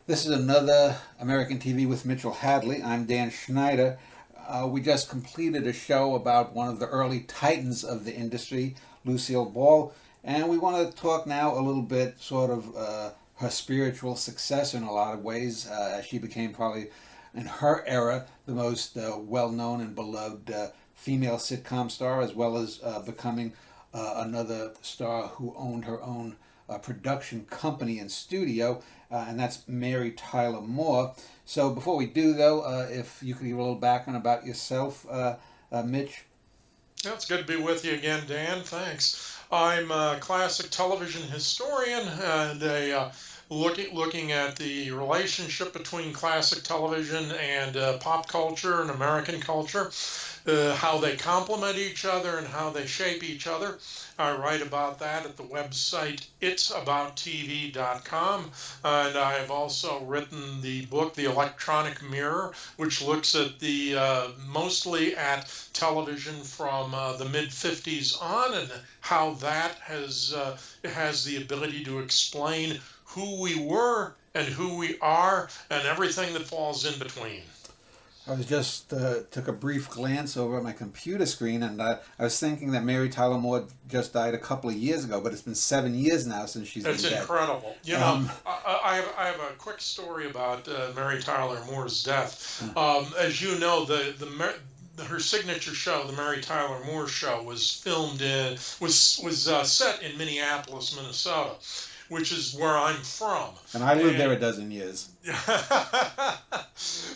This is another American TV with Mitchell Hadley. I'm Dan Schneider. We just completed a show about one of the early titans of the industry, Lucille Ball, and we want to talk now a little bit sort of her spiritual success in a lot of ways. She became probably, in her era, the most well-known and beloved female sitcom star, as well as becoming another star who owned her own production company and studio, and that's Mary Tyler Moore. So before we do, though, if you could give a little background about yourself, Mitch. Yeah, it's good to be with you again, Dan. Thanks. I'm a classic television historian and looking at the relationship between classic television and pop culture and American culture, how they complement each other and how they shape each other. I write about that at the website itsabouttv.com, and I've also written the book The Electronic Mirror, which looks at the mostly at television from the mid 50s on, and how that has the ability to explain who we were and who we are and everything that falls in between. I was just took a brief glance over at my computer screen, and I was thinking that Mary Tyler Moore just died a couple of years ago, but it's been 7 years now since she's been It's dead. incredible. You know, I have a quick story about Mary Tyler Moore's death. As you know, her signature show, the Mary Tyler Moore Show, was filmed in was set in Minneapolis, Minnesota, which is where I'm from. And I lived there a dozen years.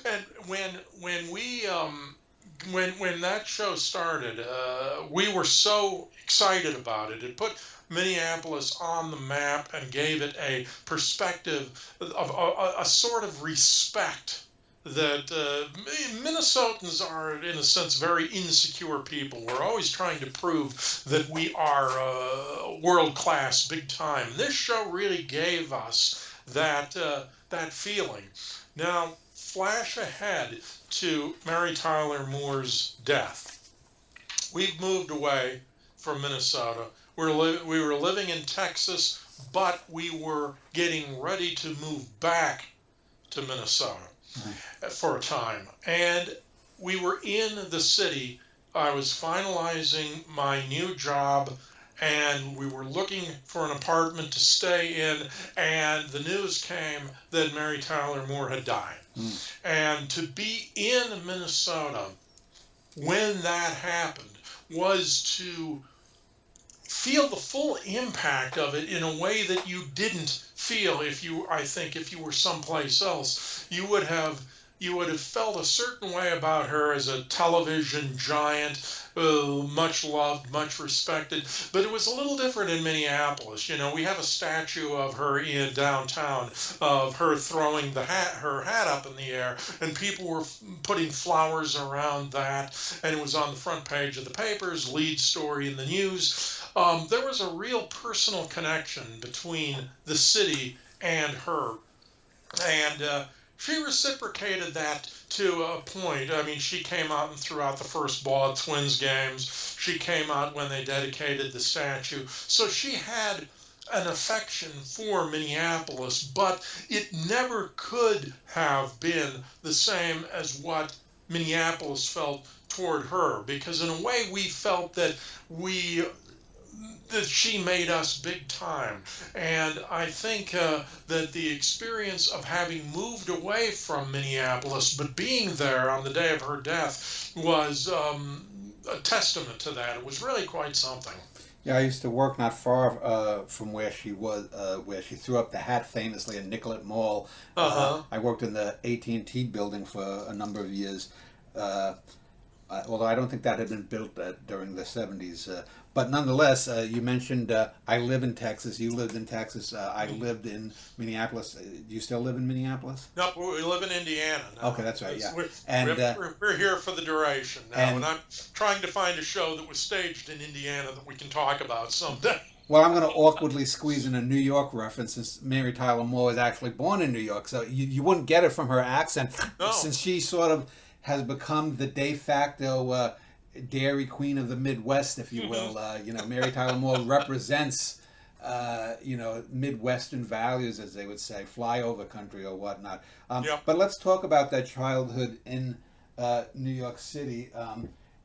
And when that show started, we were so excited about it. It put Minneapolis on the map and gave it a perspective of a sort of respect that Minnesotans are, in a sense, very insecure people. We're always trying to prove that we are world class, big time. This show really gave us that feeling. Now, flash ahead to Mary Tyler Moore's death. We've moved away from Minnesota. We were living in Texas, but we were getting ready to move back to Minnesota for a time. And we were in the city. I was finalizing my new job, and we were looking for an apartment to stay in, and the news came that Mary Tyler Moore had died. And to be in Minnesota when that happened was to feel the full impact of it in a way that you didn't feel I think if you were someplace else. You would have felt a certain way about her as a television giant, much loved, much respected. But it was a little different in Minneapolis. You know, we have a statue of her in downtown, of her throwing her hat up in the air, and people were putting flowers around that, and it was on the front page of the papers, lead story in the news. There was a real personal connection between the city and her, and she reciprocated that to a point. I mean, she came out and threw out the first ball at Twins games. She came out when they dedicated the statue. So she had an affection for Minneapolis, but it never could have been the same as what Minneapolis felt toward her, because in a way we felt that she made us big time. And I think that the experience of having moved away from Minneapolis, but being there on the day of her death, was a testament to that. It was really quite something. Yeah, I used to work not far from where she was, where she threw up the hat famously in Nicollet Mall. I worked in the AT&T building for a number of years, although I don't think that had been built during the 70s. But nonetheless, you mentioned I live in Texas. You lived in Texas. I lived in Minneapolis. Do you still live in Minneapolis? No, we live in Indiana now. Okay, that's right. Yeah, we're here for the duration now, and I'm trying to find a show that was staged in Indiana that we can talk about someday. Well, I'm going to awkwardly squeeze in a New York reference, since Mary Tyler Moore was actually born in New York, so you wouldn't get it from her accent, No. since she sort of has become the de facto Dairy Queen of the Midwest, if you will. Mary Tyler Moore represents Midwestern values, as they would say, flyover country or whatnot. Yep. But let's talk about that childhood in New York City.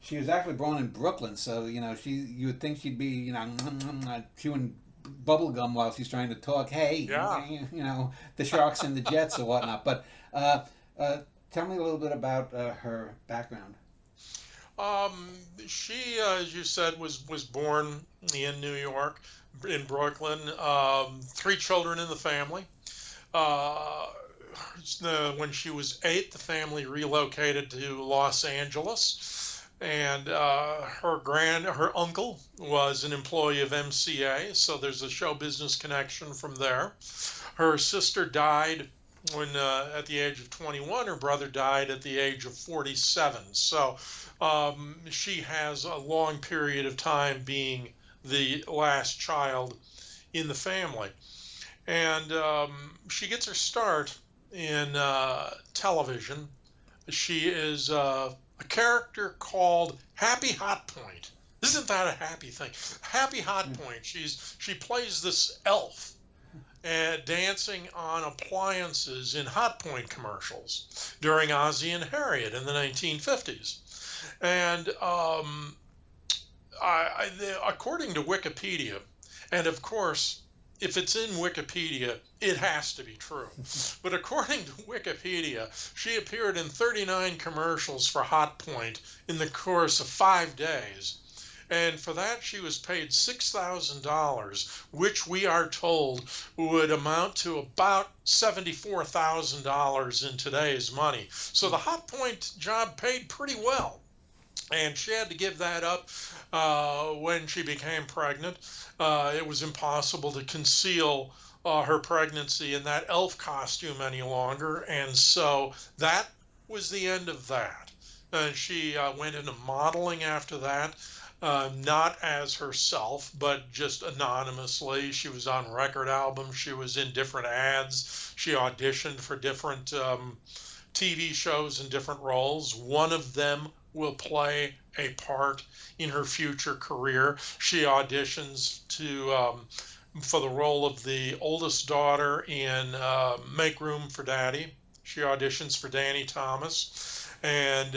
She was actually born in Brooklyn, so you would think she'd be chewing bubble gum while she's trying to talk. Hey, Yeah. the Sharks and the Jets or whatnot. But tell me a little bit about her background. Um, she, as you said, was born in New York, in Brooklyn. Three children in the family. Uh, when she was 8, the family relocated to Los Angeles, and her uncle was an employee of MCA, so there's a show business connection from there. Her sister died when at the age of 21. Her brother died at the age of 47. So she has a long period of time being the last child in the family. And she gets her start in television. She is a character called Happy Hot Point. Isn't that a happy thing? Happy Hot Point. She plays this elf dancing on appliances in Hot Point commercials during Ozzie and Harriet in the 1950s. And according to Wikipedia, and of course, if it's in Wikipedia, it has to be true. But according to Wikipedia, she appeared in 39 commercials for Hot Point in the course of 5 days. And for that, she was paid $6,000, which we are told would amount to about $74,000 in today's money. So the Hot Point job paid pretty well. And she had to give that up when she became pregnant. It was impossible to conceal her pregnancy in that elf costume any longer. And so that was the end of that. And she went into modeling after that. Not as herself, but just anonymously. She was on record albums. She was in different ads. She auditioned for different TV shows and different roles. One of them will play a part in her future career. She auditions for the role of the oldest daughter in Make Room for Daddy. She auditions for Danny Thomas, and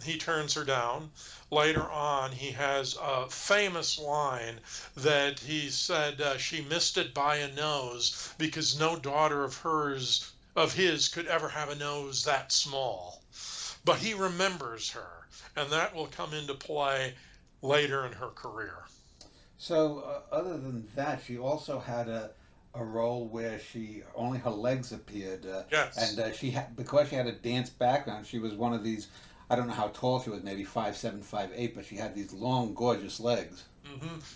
he turns her down. Later on, he has a famous line that he said she missed it by a nose because no daughter of his could ever have a nose that small. But he remembers her, and that will come into play later in her career. So, other than that, she also had a role where she only her legs appeared, Yes. and because she had a dance background, she was one of these. I don't know how tall she was, maybe 5'7", 5'8", but she had these long, gorgeous legs.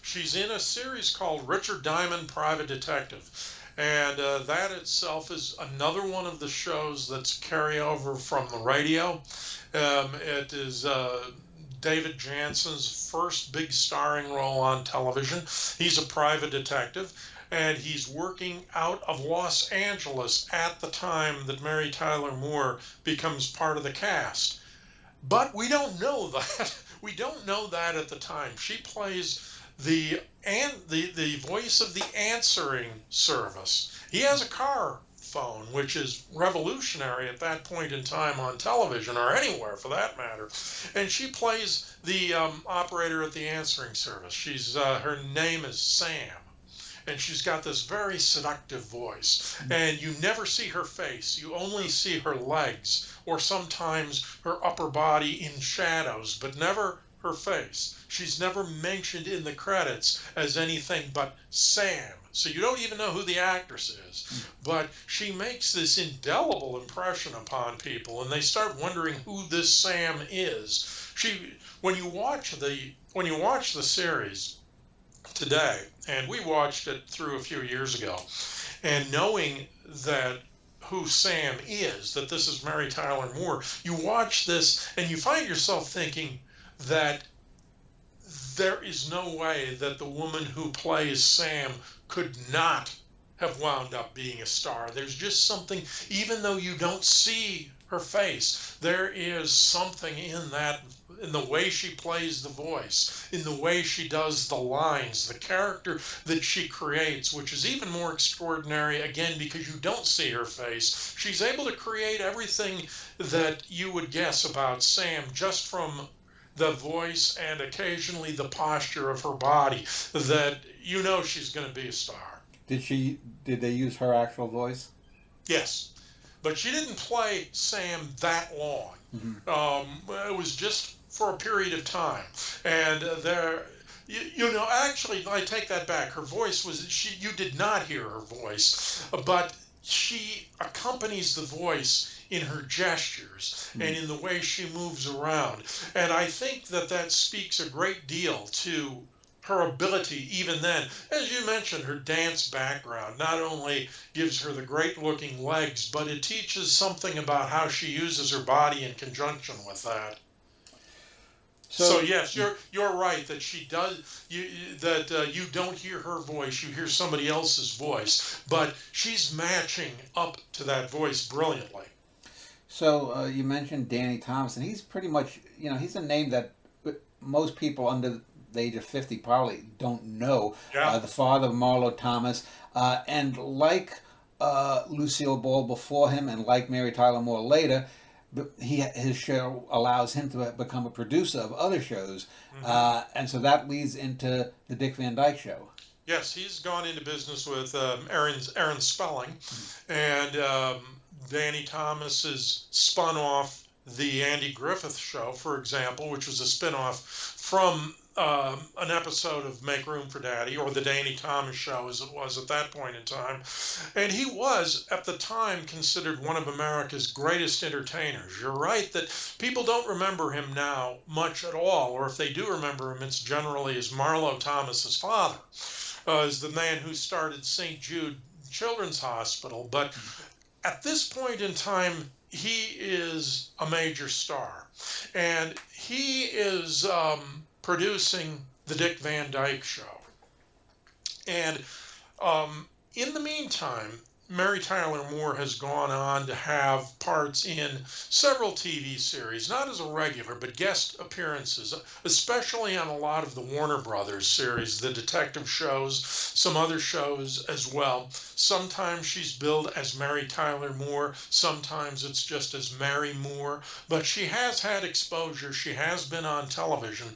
She's in a series called Richard Diamond, Private Detective. And that itself is another one of the shows that's carryover from the radio. It is David Jansen's first big starring role on television. He's a private detective, and he's working out of Los Angeles at the time that Mary Tyler Moore becomes part of the cast. But we don't know that. We don't know that at the time. She plays the voice of the answering service. He has a car phone, which is revolutionary at that point in time on television or anywhere for that matter. And she plays the operator at the answering service. Her name is Sam. And she's got this very seductive voice. And you never see her face. You only see her legs or sometimes her upper body in shadows, but never her face. She's never mentioned in the credits as anything but Sam. So you don't even know who the actress is. But she makes this indelible impression upon people, and they start wondering who this Sam is. When you watch the series today, and we watched it through a few years ago, and knowing that who Sam is, that this is Mary Tyler Moore, you watch this and you find yourself thinking that there is no way that the woman who plays Sam could not have wound up being a star. There's just something, even though you don't see her face, there is something in in the way she plays the voice, in the way she does the lines, the character that she creates, which is even more extraordinary, again, because you don't see her face. She's able to create everything that you would guess about Sam just from the voice and occasionally the posture of her body, that you know she's going to be a star. Did they use her actual voice? Yes, but she didn't play Sam that long. Mm-hmm. It was just for a period of time, and actually, I take that back. Her voice was you did not hear her voice, but she accompanies the voice in her gestures and in the way she moves around, and I think that speaks a great deal to her ability even then. As you mentioned, her dance background not only gives her the great looking legs, but it teaches something about how she uses her body in conjunction with that. So yes, you're right that she does you don't hear her voice, you hear somebody else's voice, but she's matching up to that voice brilliantly. So you mentioned Danny Thomas, and he's pretty much, he's a name that most people under the age of 50 probably don't know. Yeah. The father of Marlo Thomas, and like Lucille Ball before him, and like Mary Tyler Moore later, his show allows him to become a producer of other shows, and so that leads into the Dick Van Dyke Show. Yes, he's gone into business with Aaron Spelling, and Danny Thomas has spun off the Andy Griffith Show, for example, which was a spin-off from an episode of Make Room for Daddy, or the Danny Thomas Show as it was at that point in time. And he was, at the time, considered one of America's greatest entertainers. You're right that people don't remember him now much at all, or if they do remember him, it's generally as Marlo Thomas's father, as the man who started St. Jude Children's Hospital. But at this point in time, he is a major star, and he is producing the Dick Van Dyke Show. And in the meantime, Mary Tyler Moore has gone on to have parts in several TV series, not as a regular, but guest appearances, especially on a lot of the Warner Brothers series, the detective shows, some other shows as well. Sometimes she's billed as Mary Tyler Moore, sometimes it's just as Mary Moore, but she has had exposure, she has been on television.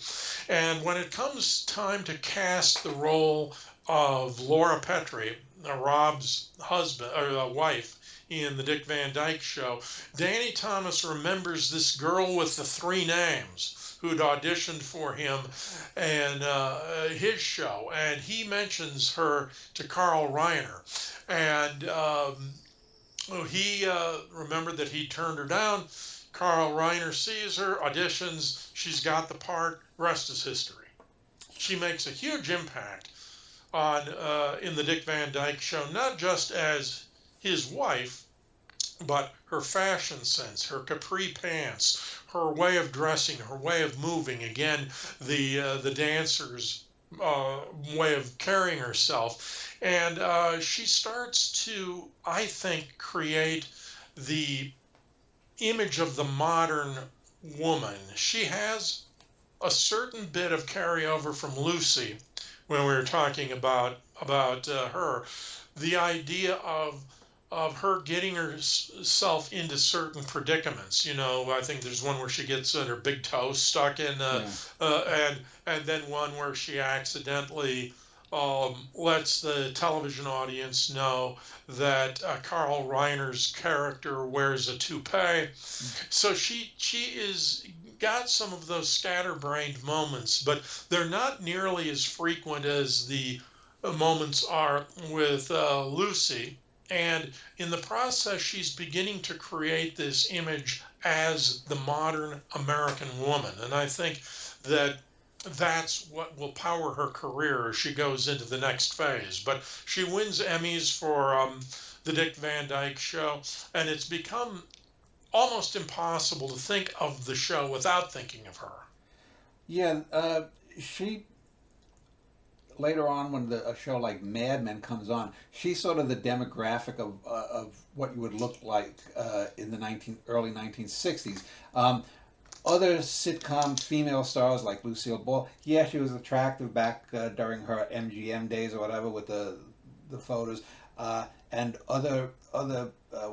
And when it comes time to cast the role of Laura Petrie, Rob's husband or wife in the Dick Van Dyke Show, Danny Thomas remembers this girl with the three names who'd auditioned for him and his show, and he mentions her to Carl Reiner, and he remembered that he turned her down. Carl Reiner sees her, auditions, she's got the part, rest is history. She makes a huge impact on in the Dick Van Dyke Show, not just as his wife, but her fashion sense, her capri pants, her way of dressing, her way of moving. Again, the dancer's way of carrying herself, and she starts to, I think, create the image of the modern woman. She has a certain bit of carryover from Lucy when we were talking about her, the idea of her getting herself into certain predicaments. I think there's one where she gets her big toe stuck in, and then one where she accidentally lets the television audience know that Carl Reiner's character wears a toupee. So she is got some of those scatterbrained moments, but they're not nearly as frequent as the moments are with Lucy. And in the process, she's beginning to create this image as the modern American woman. And I think that that's what will power her career as she goes into the next phase. But she wins Emmys for the Dick Van Dyke Show, and it's become almost impossible to think of the show without thinking of her. Yeah, she later on when a show like Mad Men comes on, she's sort of the demographic of what you would look like in the early 1960s. other sitcom female stars like Lucille Ball, yeah, she was attractive back during her MGM days or whatever with the photos, and other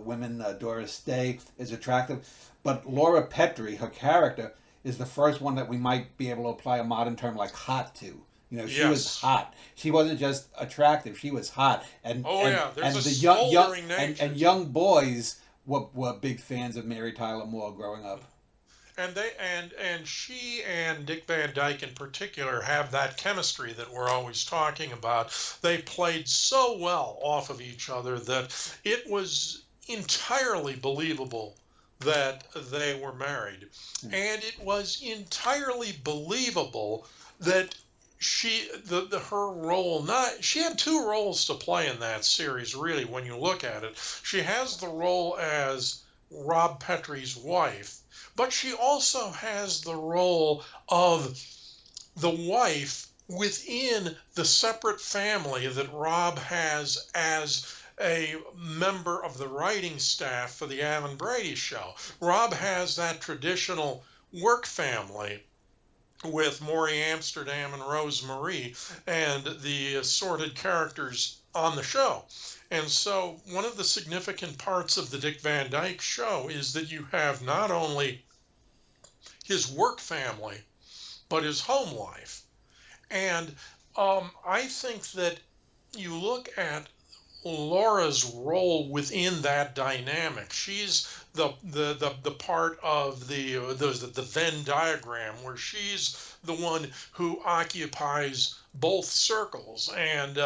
women. Doris Day is attractive, but Laura Petrie, her character, is the first one that we might be able to apply a modern term like hot to. You know, she was Yes. hot. She wasn't just attractive; she was hot, Oh yeah, there's and a the young smoldering nature and to young boys were big fans of Mary Tyler Moore growing up. and she and Dick Van Dyke in particular have that chemistry that we're always talking about. They played so well off of each other that it was entirely believable that they were married. And it was entirely believable that her role, not she had two roles to play in that series really when you look at it. She has the role as Rob Petrie's wife, but she also has the role of the wife within the separate family that Rob has as a member of the writing staff for the Alan Brady show. Rob has that traditional work family with Maury Amsterdam and Rose Marie and the assorted characters on the show. And so one of the significant parts of the Dick Van Dyke show is that you have not only his work family, but his home life. And I think that you look at Laura's role within that dynamic. She's the part of the Venn diagram where she's the one who occupies both circles, and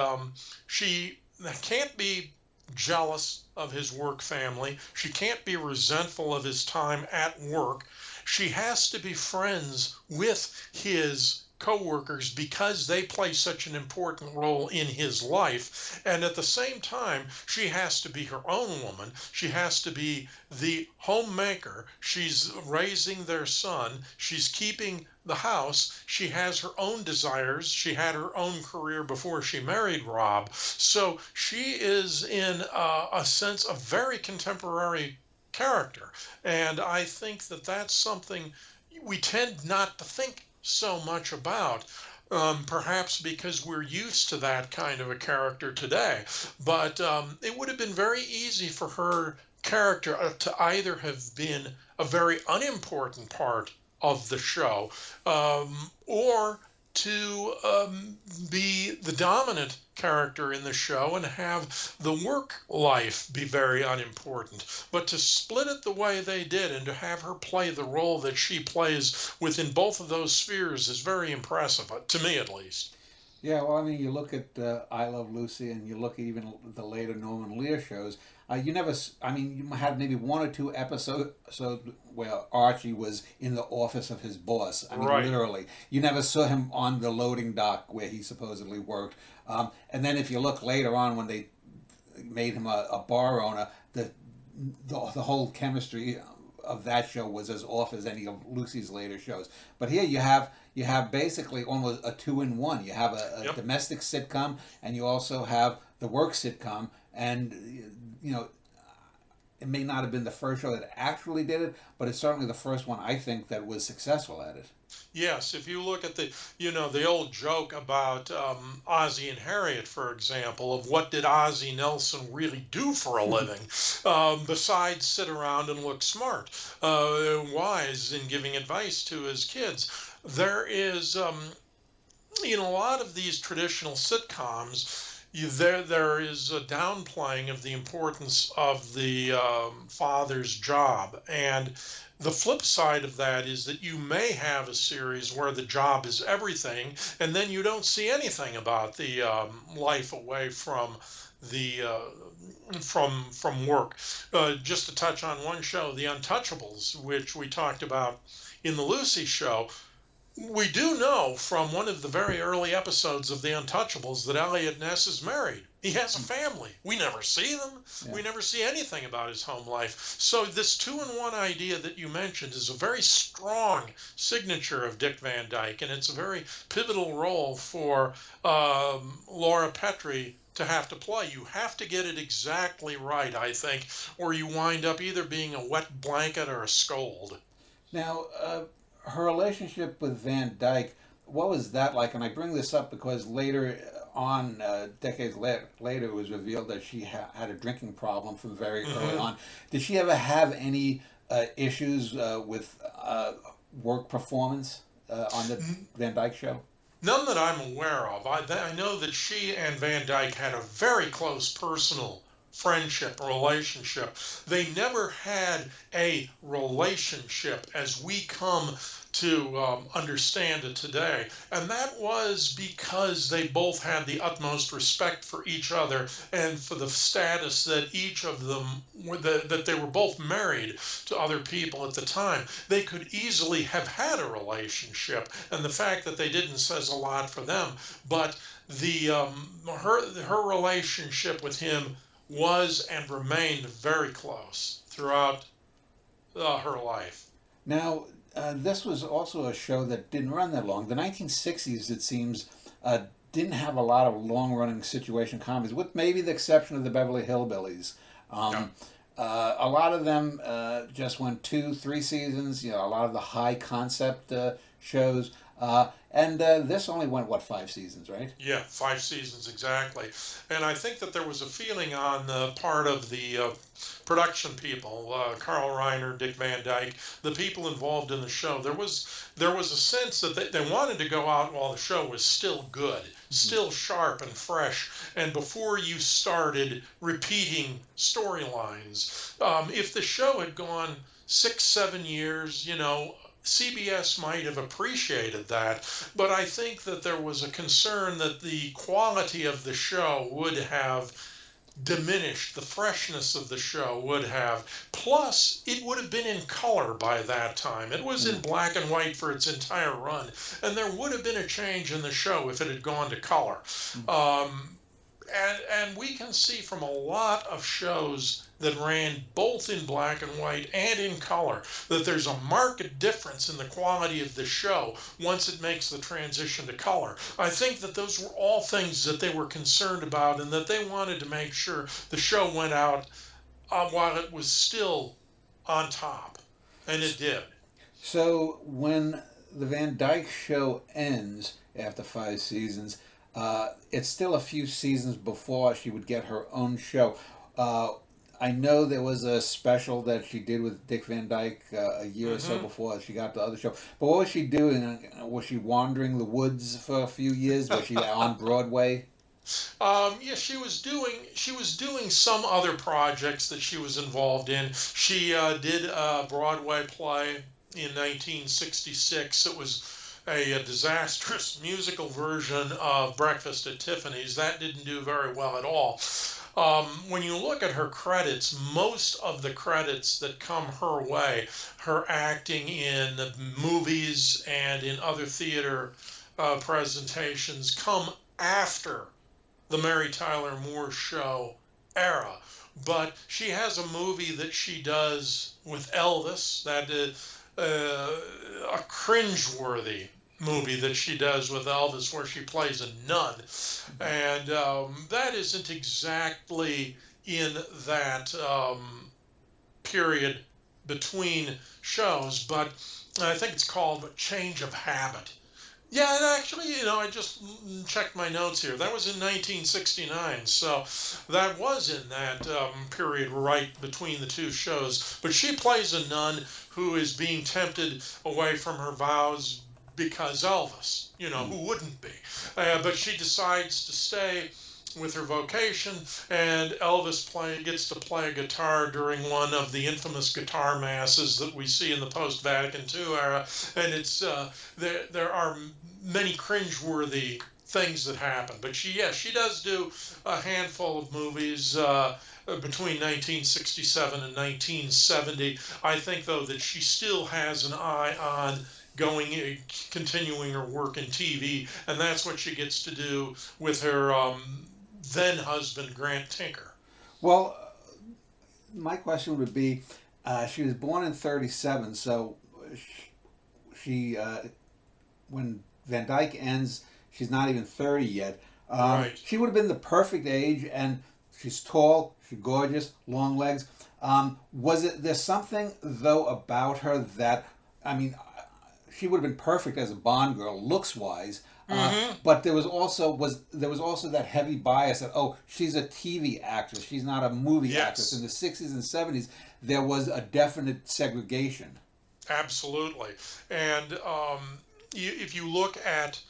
she can't be jealous of his work family. She can't be resentful of his time at work. She has to be friends with his coworkers because they play such an important role in his life. And at the same time, she has to be her own woman. She has to be the homemaker. She's raising their son. She's keeping the house. She has her own desires. She had her own career before she married Rob. So she is, in a sense, a very contemporary character. And I think that that's something we tend not to think so much about, perhaps because we're used to that kind of a character today. But it would have been very easy for her character to either have been a very unimportant part of the show, or to be the dominant character in the show and have the work life be very unimportant. But to split it the way they did and to have her play the role that she plays within both of those spheres is very impressive, to me at least. Yeah, well, I mean, you look at I Love Lucy, and you look at even the later Norman Lear shows. You never, I mean, you had maybe one or two episodes where Archie was in the office of his boss. I mean, Right. literally, you never saw him on the loading dock where he supposedly worked. And then if you look later on when they made him a bar owner, the whole chemistry of that show was as off as any of Lucy's later shows. But here you have basically almost a two in one. You have a Yep. domestic sitcom, and you also have the work sitcom. And you know, it may not have been the first show that actually did it, but it's certainly the first one I think that was successful at it. Yes, if you look at the old joke about Ozzie and Harriet, for example, of what did Ozzie Nelson really do for a living, besides sit around and look smart, wise in giving advice to his kids. There is, in a lot of these traditional sitcoms, there is a downplaying of the importance of the father's job. And the flip side of that is that you may have a series where the job is everything, and then you don't see anything about the life away from the from work. Just to touch on one show, The Untouchables, which we talked about in the Lucy show, we do know from one of the very early episodes of The Untouchables that Elliot Ness is married. He has a family. We never see them. Yeah. We never see anything about his home life. So this two-in-one idea that you mentioned is a very strong signature of Dick Van Dyke, and it's a very pivotal role for Laura Petrie to have to play. You have to get it exactly right, I think, or you wind up either being a wet blanket or a scold. Now, her relationship with Van Dyke, what was that like? And I bring this up because later on, decades later, it was revealed that she had a drinking problem from very early Hmm. on. Did she ever have any issues with work performance on the Van Dyke show? None that I'm aware of. I know that she and Van Dyke had a very close personal friendship, relationship. They never had a relationship as we come to understand it today. And that was because they both had the utmost respect for each other and for the status that each of them that they were both married to other people at the time. They could easily have had a relationship, and the fact that they didn't says a lot for them. But the her relationship with him was and remained very close throughout her life. Now, this was also a show that didn't run that long. The 1960s, it seems, didn't have a lot of long-running situation comedies, with maybe the exception of the Beverly Hillbillies. Yeah. Um, a lot of them just went 2, 3 seasons. You know, a lot of the high-concept shows, and this only went what, 5 seasons, right? Yeah, 5 seasons exactly. And I think that there was a feeling on the part of the production people, Carl Reiner, Dick Van Dyke, the people involved in the show. There was a sense that they wanted to go out while the show was still good, still sharp and fresh, and before you started repeating storylines. If the show had gone 6, 7 years, CBS might have appreciated that, but I think that there was a concern that the quality of the show would have diminished, the freshness of the show would have. Plus, it would have been in color by that time. It was in Mm. black and white for its entire run, and there would have been a change in the show if it had gone to color. Um, and we can see from a lot of shows that ran both in black and white and in color that there's a marked difference in the quality of the show once it makes the transition to color. I think that those were all things that they were concerned about and that they wanted to make sure the show went out while it was still on top. And it did. So when the Van Dyke show ends after 5 seasons, it's still a few seasons before she would get her own show. Uh, I know there was a special that she did with Dick Van Dyke a year or so Hmm. before she got the other show. But what was she doing? Was she wandering the woods for a few years? Was she on Broadway? Yeah, she was doing some other projects that she was involved in. She did a Broadway play in 1966. It was a disastrous musical version of Breakfast at Tiffany's. That didn't do very well at all. When you look at her credits, most of the credits that come her way, her acting in the movies and in other theater presentations, come after the Mary Tyler Moore Show era. But she has a movie that she does with Elvis that is a cringeworthy movie that she does with Elvis where she plays a nun. And that isn't exactly in that period between shows, but I think it's called Change of Habit. Yeah, and actually, I just checked my notes here. That was in 1969, so that was in that period right between the two shows. But she plays a nun who is being tempted away from her vows because Elvis, Mm. who wouldn't be? But she decides to stay with her vocation, and gets to play guitar during one of the infamous guitar masses that we see in the post-Vatican II era, and it's there are many cringeworthy things that happen. But she does do a handful of movies between 1967 and 1970. I think though that she still has an eye on continuing her work in TV, and that's what she gets to do with her then husband Grant Tinker. Well, my question would be, she was born in '37, so she when Van Dyke ends, she's not even 30 yet. Right. She would have been the perfect age, and she's tall, she's gorgeous, long legs. Was it there's something though about her that, I mean, she would have been perfect as a Bond girl, looks wise. Hmm. But there was also that heavy bias that, oh, she's a TV actress, she's not a movie actress. In Yes, the '60s and '70s, there was a definite segregation. absolutely. And if you look at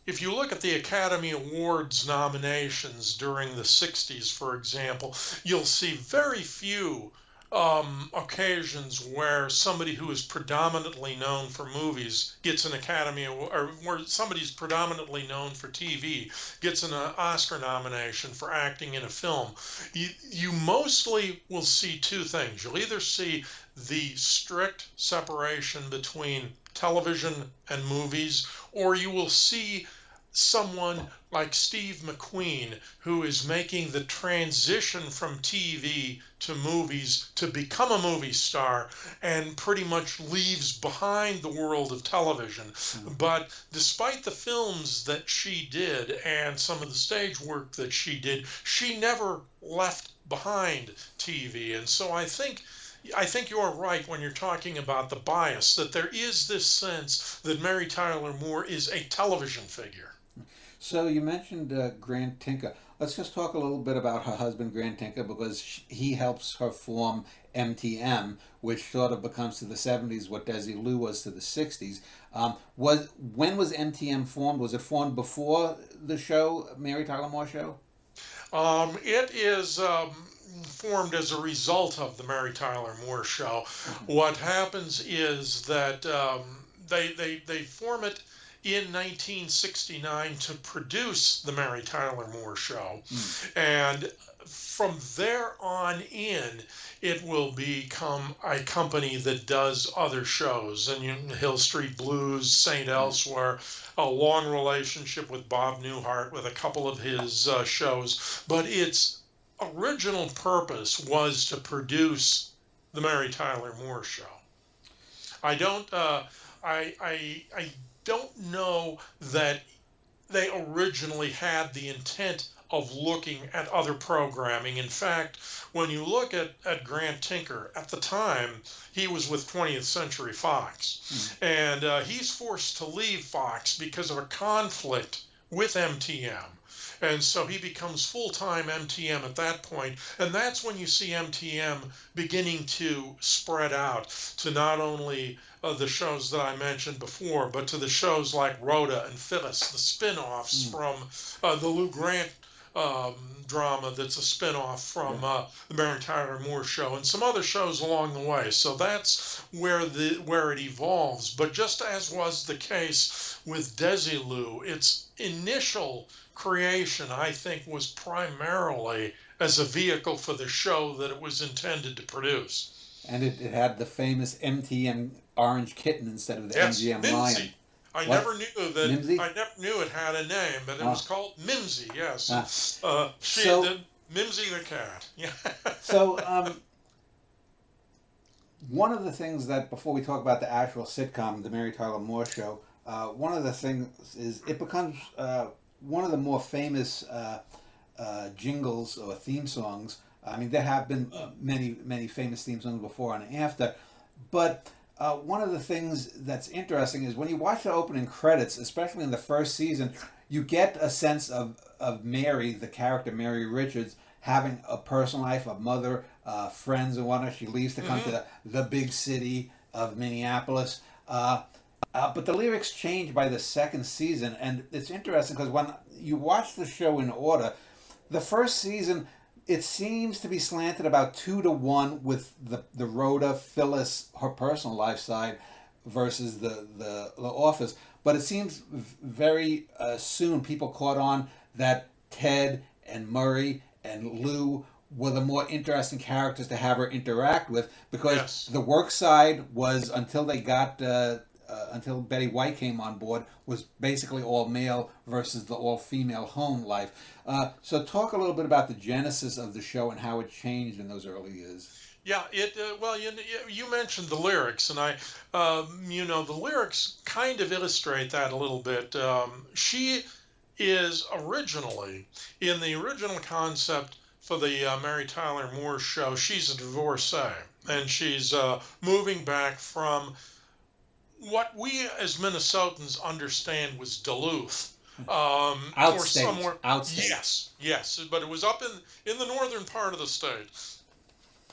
the Academy Awards nominations during the 60s, for example, you'll see very few occasions where somebody who is predominantly known for movies gets an Academy Award, or where somebody's predominantly known for TV gets an Oscar nomination for acting in a film. You mostly will see two things. You'll either see the strict separation between television and movies, or you will see someone like Steve McQueen, who is making the transition from TV to movies to become a movie star and pretty much leaves behind the world of television. But despite the films that she did and some of the stage work that she did, she never left behind TV. And so I think you're right when you're talking about the bias, that there is this sense that Mary Tyler Moore is a television figure. So you mentioned Grant Tinker. Let's just talk a little bit about her husband, Grant Tinker, because he helps her form MTM, which sort of becomes to the '70s what Desi Lou was to the '60s. When was MTM formed? Was it formed before the show, Mary Tyler Moore Show? It is formed as a result of the Mary Tyler Moore Show. What happens is that they form it in 1969 to produce the Mary Tyler Moore Show. And from there on in, it will become a company that does other shows. And Hill Street Blues, St. Elsewhere, a long relationship with Bob Newhart with a couple of his shows. But its original purpose was to produce the Mary Tyler Moore Show. I don't. I don't know that they originally had the intent of looking at other programming. In fact, when you look at Grant Tinker, at the time, he was with 20th Century Fox. And he's forced to leave Fox because of a conflict with MTM. And so he becomes full-time MTM at that point. And that's when you see MTM beginning to spread out to not only the shows that I mentioned before, but to the shows like Rhoda and Phyllis, the spin-offs from the Lou Grant drama that's a spin-off from the Mary Tyler Moore Show, and some other shows along the way. So that's where it evolves. But just as was the case with Desilu, its initial creation, I think, was primarily as a vehicle for the show that it was intended to produce. And it had the famous MTM Orange Kitten instead of the Yes, MGM Mimsy. Lion. I What? never knew that. Mimsy? I never knew it had a name, but it was called Mimsy. Yes, she So- did Mimsy the cat. Yeah. So, one of the things that, before we talk about the actual sitcom, the Mary Tyler Moore Show, one of the things is it becomes one of the more famous jingles or theme songs. I mean, there have been many, many famous theme songs before and after, but one of the things that's interesting is when you watch the opening credits, especially in the first season, you get a sense of Mary, the character Mary Richards, having a personal life, a mother, friends and whatnot. She leaves to come to the big city of Minneapolis. But the lyrics change by the second season, and it's interesting because when you watch the show in order, the first season, it seems to be slanted about 2-1 with the Rhoda, Phyllis, her personal life side versus the Office. But it seems very soon people caught on that Ted and Murray and Lou were the more interesting characters to have her interact with, because Yes. the work side was, until they got until Betty White came on board, was basically all male versus the all female home life. So talk a little bit about the genesis of the show and how it changed in those early years. Yeah, well, you mentioned the lyrics, and the lyrics kind of illustrate that a little bit. She is originally, in the original concept for the Mary Tyler Moore Show, she's a divorcee, and she's moving back from what we as Minnesotans understand was Duluth, or Outstate, somewhere. outstate. Yes, but it was up in the northern part of the state.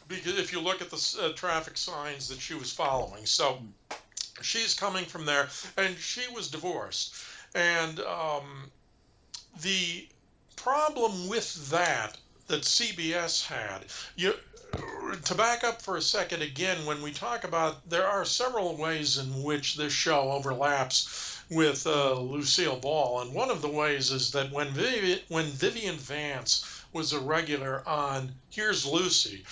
Because if you look at the traffic signs that she was following, so she's coming from there, and she was divorced, and the problem with that CBS had, you to back up for a second again, when we talk about, there are several ways in which this show overlaps with Lucille Ball, and one of the ways is that when Vivian Vance was a regular on Here's Lucy,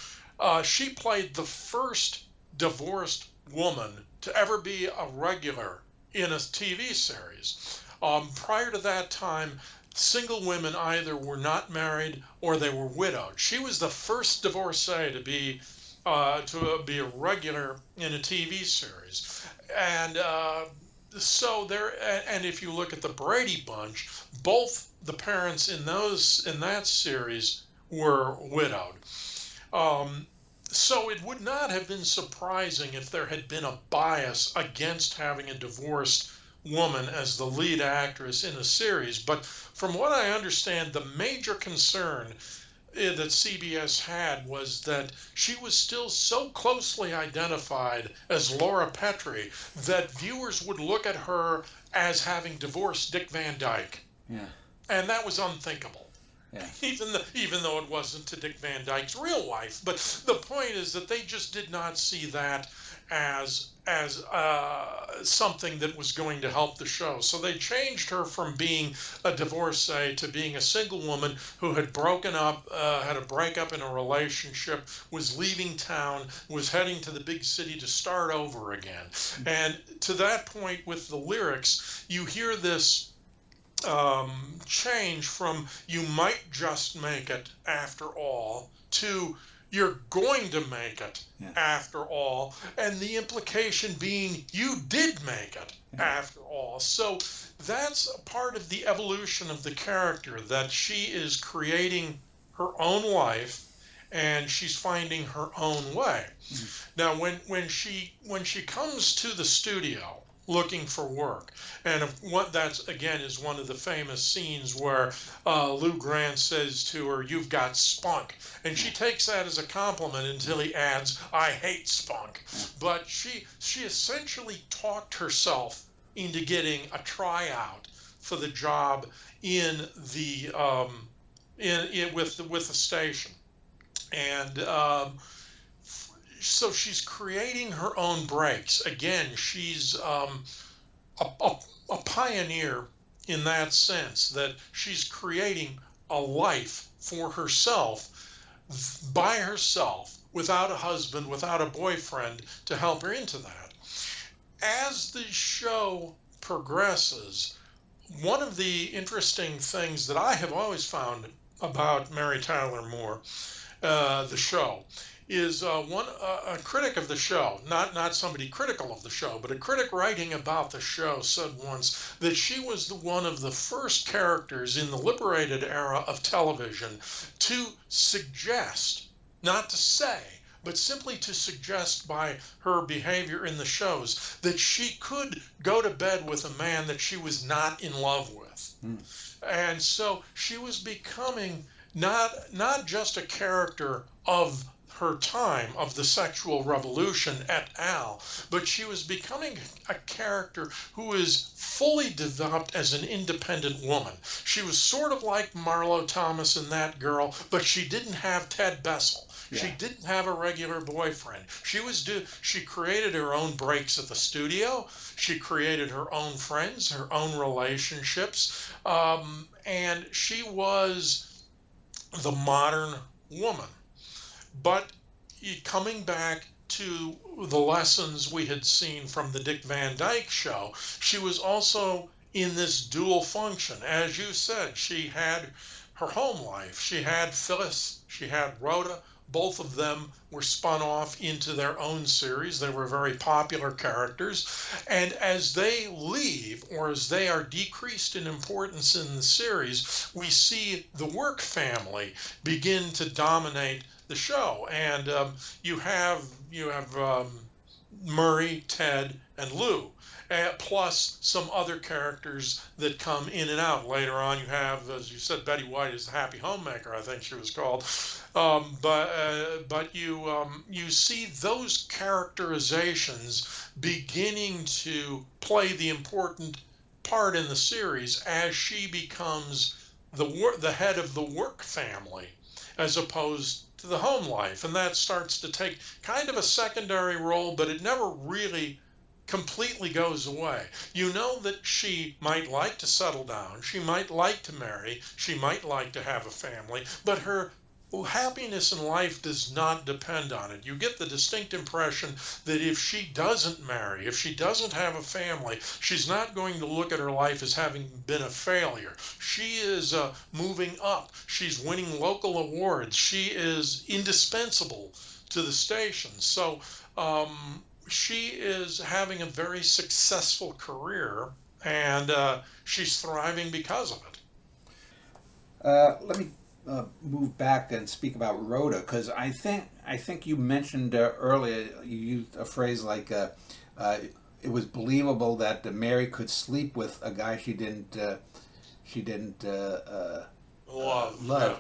she played the first divorced woman to ever be a regular in a TV series. Prior to that time, single women either were not married or they were widowed. She was the first divorcee to be a regular in a TV series, and so there. And if you look at the Brady Bunch, both the parents in that series were widowed. So it would not have been surprising if there had been a bias against having a divorced woman as the lead actress in a series. But from what I understand, the major concern that CBS had was that she was still so closely identified as Laura Petrie that viewers would look at her as having divorced Dick Van Dyke. Yeah. And that was unthinkable. Yeah. Even though it wasn't to Dick Van Dyke's real wife. But the point is that they just did not see that as something that was going to help the show. So they changed her from being a divorcee to being a single woman who had broken up, had a breakup in a relationship, was leaving town, was heading to the big city to start over again. And to that point with the lyrics, you hear this change from "you might just make it after all" to "you're going to make it after all," and the implication being you did make it after all. So that's a part of the evolution of the character, that she is creating her own life and she's finding her own way. Now when she comes to the studio looking for work, and what that's again is one of the famous scenes where Lou Grant says to her, "You've got spunk," and she takes that as a compliment until he adds, "I hate spunk." But she essentially talked herself into getting a tryout for the job in the with the station, and so she's creating her own breaks. Again, she's a pioneer in that sense, that she's creating a life for herself by herself, without a husband, without a boyfriend to help her into that. As the show progresses, one of the interesting things that I have always found about Mary Tyler Moore, the show, is a critic of the show, not somebody critical of the show, but a critic writing about the show said once that she was one of the first characters in the liberated era of television to suggest, not to say, but simply to suggest by her behavior in the shows, that she could go to bed with a man that she was not in love with. And so she was becoming not just a character of her time, of the sexual revolution et al., but she was becoming a character who is fully developed as an independent woman. She was sort of like Marlo Thomas in That Girl, but she didn't have Ted Bessel. Yeah. She didn't have a regular boyfriend. She created her own breaks at the studio. She created her own friends, her own relationships, and she was the modern woman. But coming back to the lessons we had seen from the Dick Van Dyke show, she was also in this dual function. As you said, she had her home life. She had Phyllis, she had Rhoda. Both of them were spun off into their own series. They were very popular characters. And as they leave, or as they are decreased in importance in the series, we see the work family begin to dominate the show. And you have Murray, Ted, and Lou, plus some other characters that come in and out. Later on, you have, as you said, Betty White is the Happy Homemaker, I think she was called. But you see those characterizations beginning to play the important part in the series as she becomes the head of the work family, as opposed to the home life, and that starts to take kind of a secondary role, but it never really completely goes away. You know that she might like to settle down, she might like to marry, she might like to have a family, but her happiness in life does not depend on it. You get the distinct impression that if she doesn't marry, if she doesn't have a family, she's not going to look at her life as having been a failure. She is moving up. She's winning local awards. She is indispensable to the station. So she is having a very successful career, and she's thriving because of it. Let me move back and speak about Rhoda, because I think you mentioned earlier, you used a phrase like it was believable that Mary could sleep with a guy she didn't love. Yeah.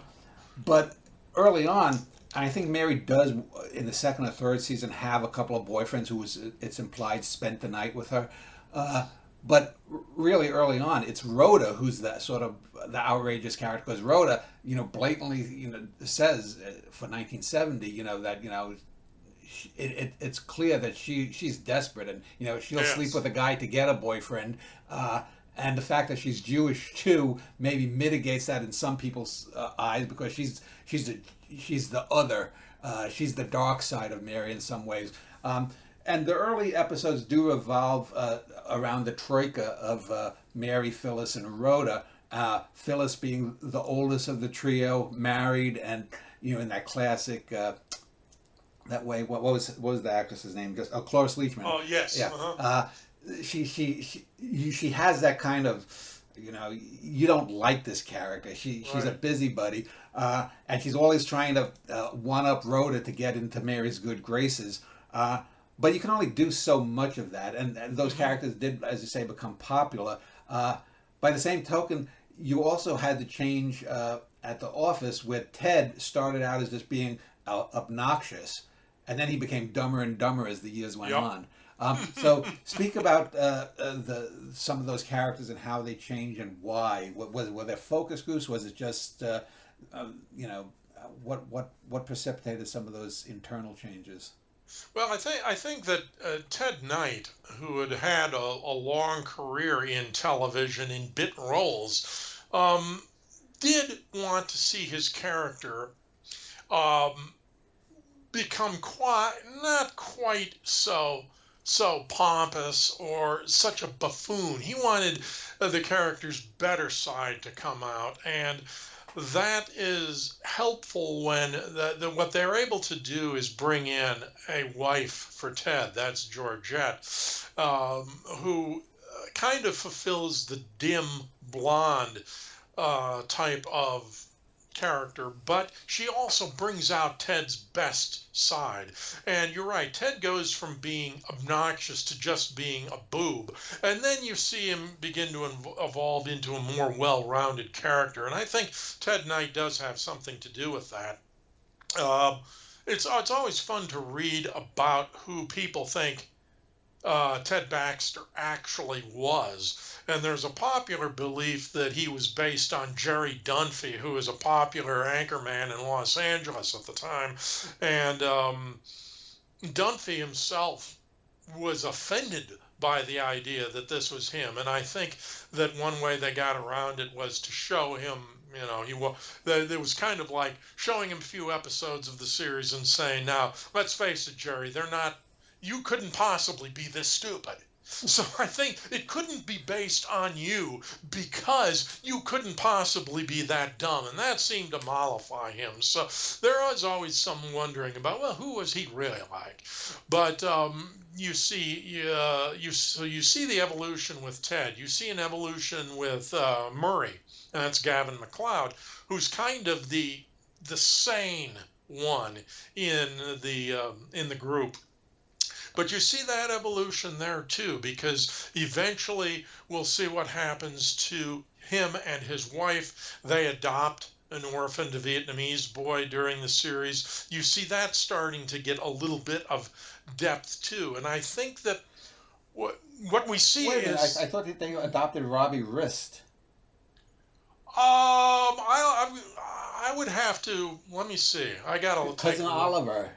But early on, I think Mary does in the second or third season have a couple of boyfriends who was, it's implied, spent the night with her. But really early on, it's Rhoda who's the sort of the outrageous character, because Rhoda, blatantly, says for 1970, that it's clear that she's desperate, and she'll sleep Yes. with a guy to get a boyfriend. And the fact that she's Jewish too maybe mitigates that in some people's eyes, because she's the other, she's the dark side of Mary in some ways. And the early episodes do revolve around the troika of Mary, Phyllis, and Rhoda. Phyllis being the oldest of the trio, married, and in that classic that way. What was the actress's name? Just Cloris Leachman. Oh, yes. Yeah. Uh-huh. She has that kind of, you don't like this character. She's a Right. busybody, and she's always trying to one up Rhoda to get into Mary's good graces. But you can only do so much of that, and those Hmm. characters did, as you say, become popular. By the same token, you also had to change at the office, where Ted started out as just being obnoxious, and then he became dumber and dumber as the years went Yep. on. So speak about some of those characters and how they change and why. Were there focus groups? Was it just you know what precipitated some of those internal changes? Well, I think that Ted Knight, who had had a long career in television in bit roles, did want to see his character um, become not quite so pompous or such a buffoon. He wanted the character's better side to come out, and that is helpful when what they're able to do is bring in a wife for Ted. That's Georgette, who kind of fulfills the dim blonde type of character, but she also brings out Ted's best side. And you're right, Ted goes from being obnoxious to just being a boob, and then you see him begin to evolve into a more well-rounded character. And I think Ted Knight does have something to do with that. Uh, it's always fun to read about who people think Ted Baxter actually was. And there's a popular belief that he was based on Jerry Dunphy, who was a popular anchorman in Los Angeles at the time. And Dunphy himself was offended by the idea that this was him. And I think that one way they got around it was to show him, it was kind of like showing him a few episodes of the series and saying, now, let's face it, Jerry, you couldn't possibly be this stupid. So I think it couldn't be based on you because you couldn't possibly be that dumb. And that seemed to mollify him. So there was always some wondering about, well, who was he really like? But you see the evolution with Ted. You see an evolution with Murray, and that's Gavin McLeod, who's kind of the sane one in the group. But you see that evolution there too, because eventually we'll see what happens to him and his wife. They adopt an orphaned Vietnamese boy during the series. You see that starting to get a little bit of depth too. And I think that what what we see Wait a minute, I is thought that they adopted Robbie Wrist. I would have to, let me see. I gotta take Cousin a look. Oliver.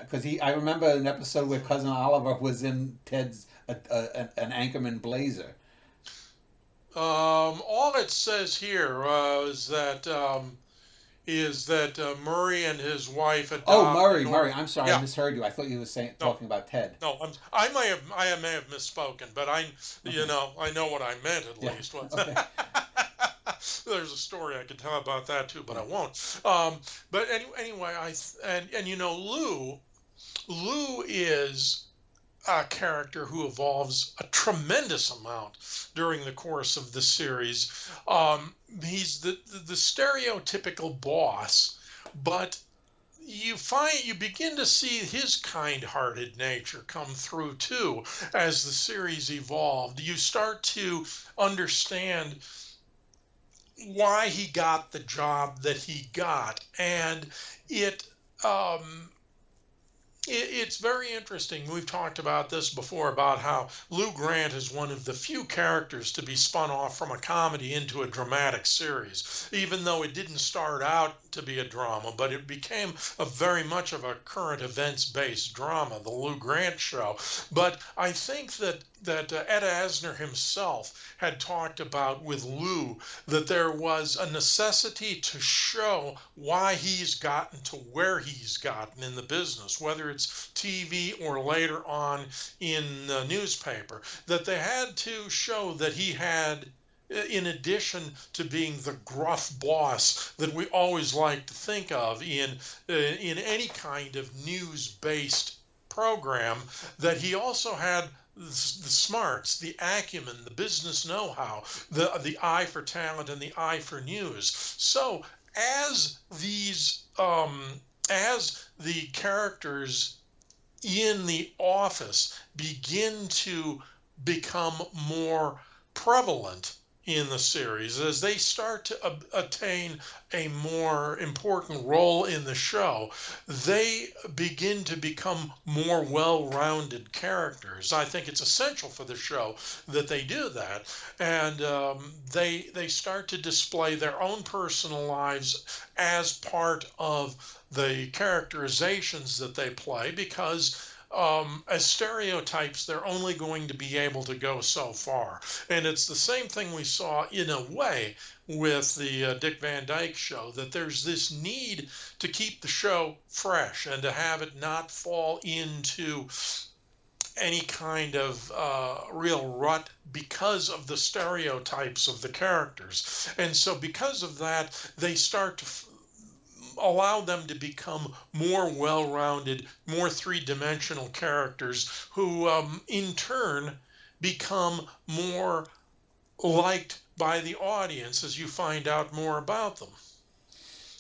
Because I remember an episode where Cousin Oliver was in Ted's an Anchorman blazer. All it says here is that Murray and his wife Oh, adopt Murray, an Murray. orphan. I'm sorry, I Yeah, misheard you. I thought you were saying no, talking about Ted. no. I may have misspoken, but Okay. I know what I meant at Yeah. least. Okay. There's a story I could tell about that too, but Yeah. I won't. But anyway, and Lou is a character who evolves a tremendous amount during the course of the series. He's the stereotypical boss, but you begin to see his kind-hearted nature come through too as the series evolved. You start to understand why he got the job that he got, and it um, it's very interesting. We've talked about this before about how Lou Grant is one of the few characters to be spun off from a comedy into a dramatic series, even though it didn't start out to be a drama, but it became a very much of a current events based drama, the Lou Grant Show. But I think that Ed Asner himself had talked about with Lou that there was a necessity to show why he's gotten to where he's gotten in the business, whether it's TV or later on in the newspaper, that they had to show that he had, in addition to being the gruff boss that we always like to think of in any kind of news-based program, that he also had the smarts, the acumen, the business know-how, the eye for talent and the eye for news. So as as the characters in the office begin to become more prevalent in the series, as they start to attain a more important role in the show, they begin to become more well-rounded characters. I think it's essential for the show that they do that, and they start to display their own personal lives as part of the characterizations that they play, because as stereotypes, they're only going to be able to go so far. And it's the same thing we saw in a way with the Dick Van Dyke Show, that there's this need to keep the show fresh and to have it not fall into any kind of real rut because of the stereotypes of the characters. And so because of that, they start to allow them to become more well-rounded, more three-dimensional characters who, in turn, become more liked by the audience as you find out more about them.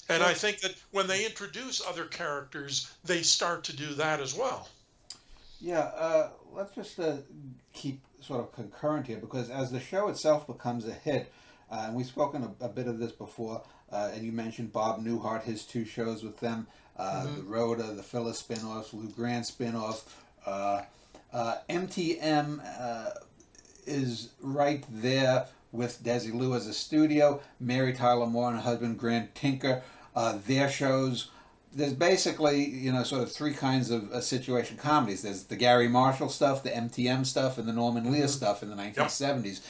And I So think that when they introduce other characters, they start to do that as well. yeah, let's just keep sort of concurrent here because as the show itself becomes a hit, and we've spoken a bit of this before, and you mentioned Bob Newhart, his two shows with them, Mm-hmm. the Rhoda, the Phyllis spinoffs, Lou Grant spinoff. MTM is right there with Desi Lou as a studio, Mary Tyler Moore and her husband Grant Tinker, their shows. There's basically, sort of three kinds of situation comedies. There's the Gary Marshall stuff, the MTM stuff, and the Norman Lear Mm-hmm. stuff in the Yep. 1970s.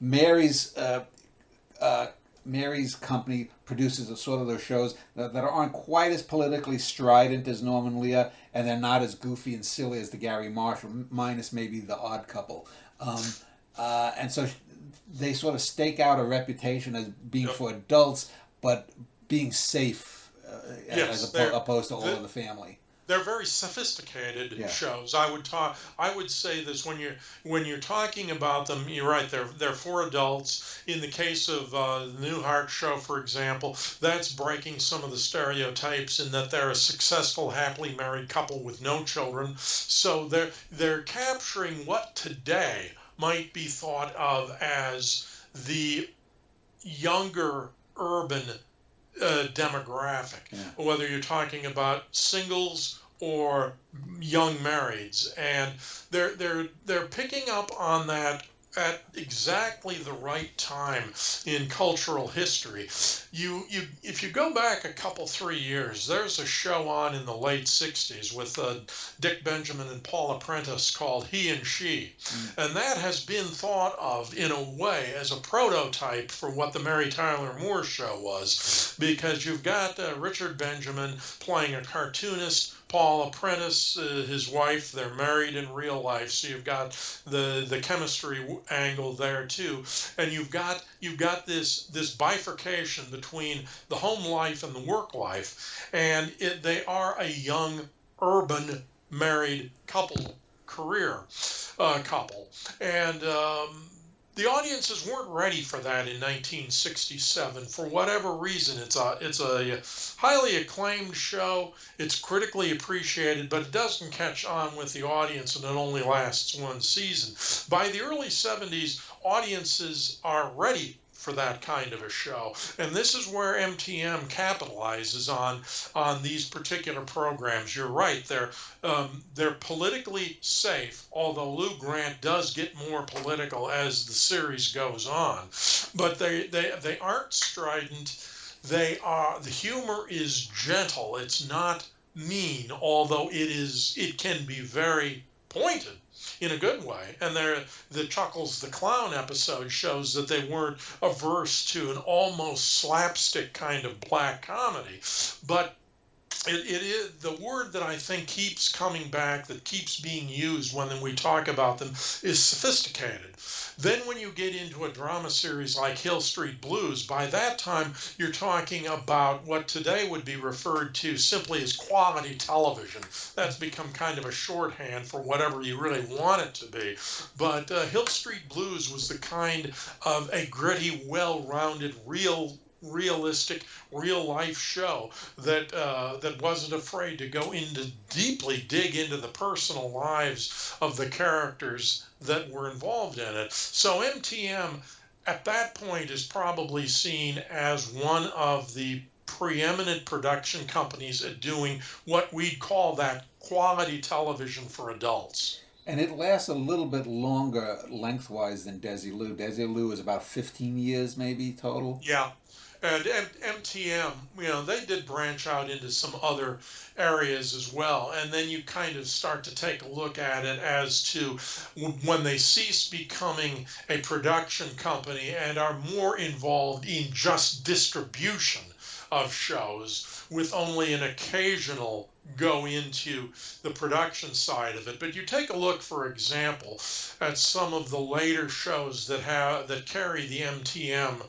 Mary's Mary's company produces a sort of those shows that aren't quite as politically strident as Norman Lear, and they're not as goofy and silly as the Gary Marshall, minus maybe the Odd Couple. And so they sort of stake out a reputation as being Yep. for adults, but being safe as Yes, opposed to all the, of the family. they're very sophisticated Yeah. shows. I would say this when you're talking about them. You're right. They're for adults. In the case of the Newhart show, for example, that's breaking some of the stereotypes in that they're a successful, happily married couple with no children. So they're capturing what today might be thought of as the younger urban demographic, Yeah. whether you're talking about singles or young marrieds, and they're picking up on that at exactly the right time in cultural history. If you go back a couple 3 years, there's a show on in the late '60s with Dick Benjamin and Paula Prentice called He and She, and that has been thought of in a way as a prototype for what the Mary Tyler Moore Show was, because you've got Richard Benjamin playing a cartoonist, Paula Prentice, his wife. They're married in real life, so you've got the chemistry angle there too, and you've got this bifurcation between the home life and the work life, and they are a young urban married career couple, and the audiences weren't ready for that in 1967 for whatever reason. It's a highly acclaimed show. It's critically appreciated, but it doesn't catch on with the audience, and it only lasts one season. By the early '70s, audiences are ready for that kind of a show, and this is where MTM capitalizes on these particular programs. You're right; they're politically safe, although Lou Grant does get more political as the series goes on. But they aren't strident. The humor is gentle. It's not mean, although it can be very pointed in a good way. And the Chuckles the Clown episode shows that they weren't averse to an almost slapstick kind of black comedy. But it is the word that I think keeps coming back, that keeps being used when we talk about them, is sophisticated. Then when you get into a drama series like Hill Street Blues, by that time you're talking about what today would be referred to simply as quality television. That's become kind of a shorthand for whatever you really want it to be. But Hill Street Blues was the kind of a gritty, well-rounded, realistic, real life show that wasn't afraid to go deeply dig into the personal lives of the characters that were involved in it. So MTM at that point is probably seen as one of the preeminent production companies at doing what we'd call that quality television for adults. And it lasts a little bit longer lengthwise than Desilu. Desilu is about 15 years maybe total. Yeah. And MTM, they did branch out into some other areas as well. And then you kind of start to take a look at it as to when they cease becoming a production company and are more involved in just distribution of shows, with only an occasional go into the production side of it. But you take a look, for example, at some of the later shows that carry the MTM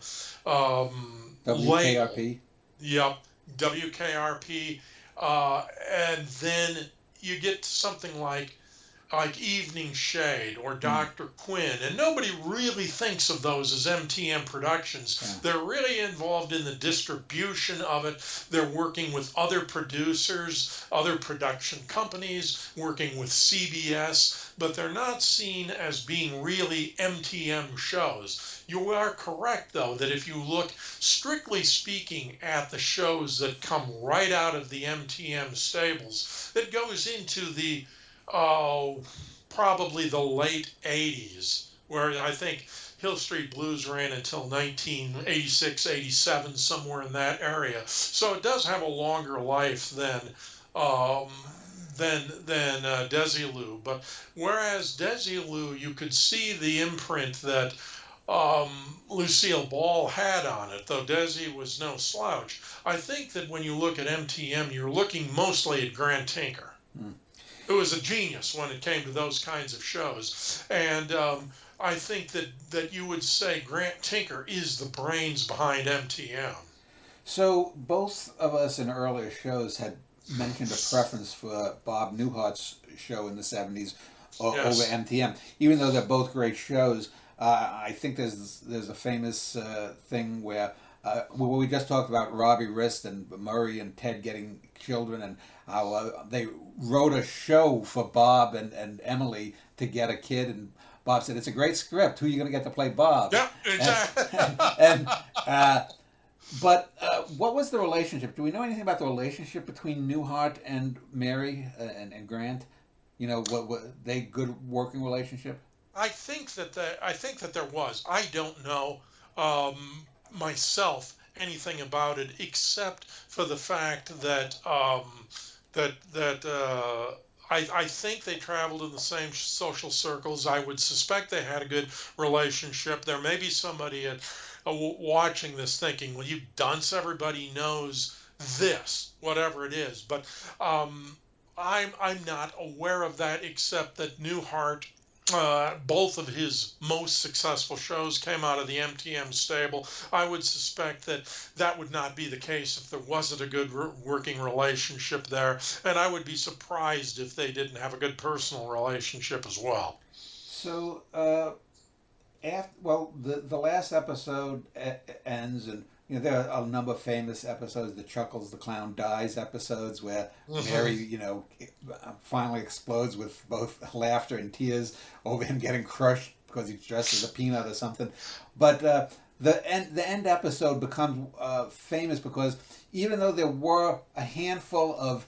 WKRP. label. Yep, WKRP, and then you get to something like Evening Shade or Dr. Quinn, and nobody really thinks of those as MTM productions. Yeah. They're really involved in the distribution of it. They're working with other producers, other production companies, working with CBS, but they're not seen as being really MTM shows. You are correct, though, that if you look, strictly speaking, at the shows that come right out of the MTM stables, that goes into the probably the late 80s, where I think Hill Street Blues ran until 1986, 87, somewhere in that area. So it does have a longer life than Desilu. But whereas Desilu, you could see the imprint that Lucille Ball had on it, though Desi was no slouch. I think that when you look at MTM, you're looking mostly at Grant Tinker. Who was a genius when it came to those kinds of shows. And I think that you would say Grant Tinker is the brains behind MTM. So both of us in earlier shows had mentioned a preference for Bob Newhart's show in the 70s over Yes. MTM. Even though they're both great shows, I think there's a famous thing where we just talked about Robbie Rist and Murray and Ted getting children, and how they wrote a show for Bob and Emily to get a kid, and Bob said, "It's a great script. Who are you going to get to play Bob?" Yeah, And, exactly. and but what was the relationship? Do we know anything about the relationship between Newhart and Mary and Grant? You know, what they good working relationship? I think that there was. I don't know myself anything about it except for the fact that I think they traveled in the same social circles. I would suspect they had a good relationship. There may be somebody watching this thinking, "Well, you dunce, everybody knows this, whatever it is." But I'm not aware of that, except that Newhart, both of his most successful shows came out of the MTM stable. I would suspect that that would not be the case if there wasn't a good working relationship there, and I would be surprised if they didn't have a good personal relationship as well. So, the last episode ends, and there are a number of famous episodes, the Chuckles the Clown Dies episodes, where Mary, Hmm. finally explodes with both laughter and tears over him getting crushed because he's dressed as a peanut or something. But the end episode becomes famous because even though there were a handful of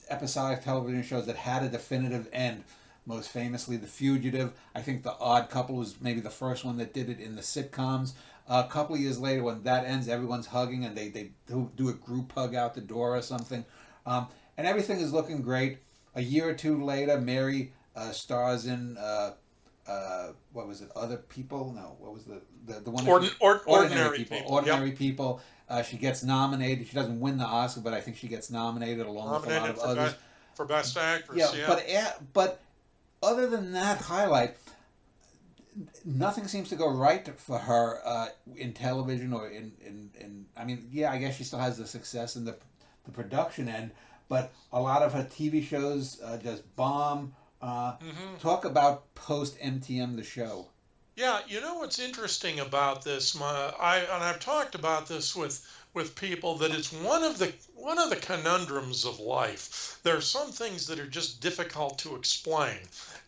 episodic television shows that had a definitive end, most famously The Fugitive. I think The Odd Couple was maybe the first one that did it in the sitcoms. A couple of years later, when that ends, everyone's hugging and they do a group hug out the door or something. And everything is looking great. A year or two later, Mary stars in, what was it, Other People? No, what was the one? That Ordinary Ordinary People. people. Yep. Ordinary People. She gets nominated. She doesn't win the Oscar, but I think she gets nominated along with a lot Nominated of others. for best Yeah, actress. Yeah. but other than that highlight, nothing seems to go right for her in television or in. I mean, yeah, I guess she still has the success in the production end, but a lot of her TV shows just bomb. Hmm. Talk about post MTM the show. Yeah, you know what's interesting about this, I've talked about this with people, that it's one of the conundrums of life. There are some things that are just difficult to explain,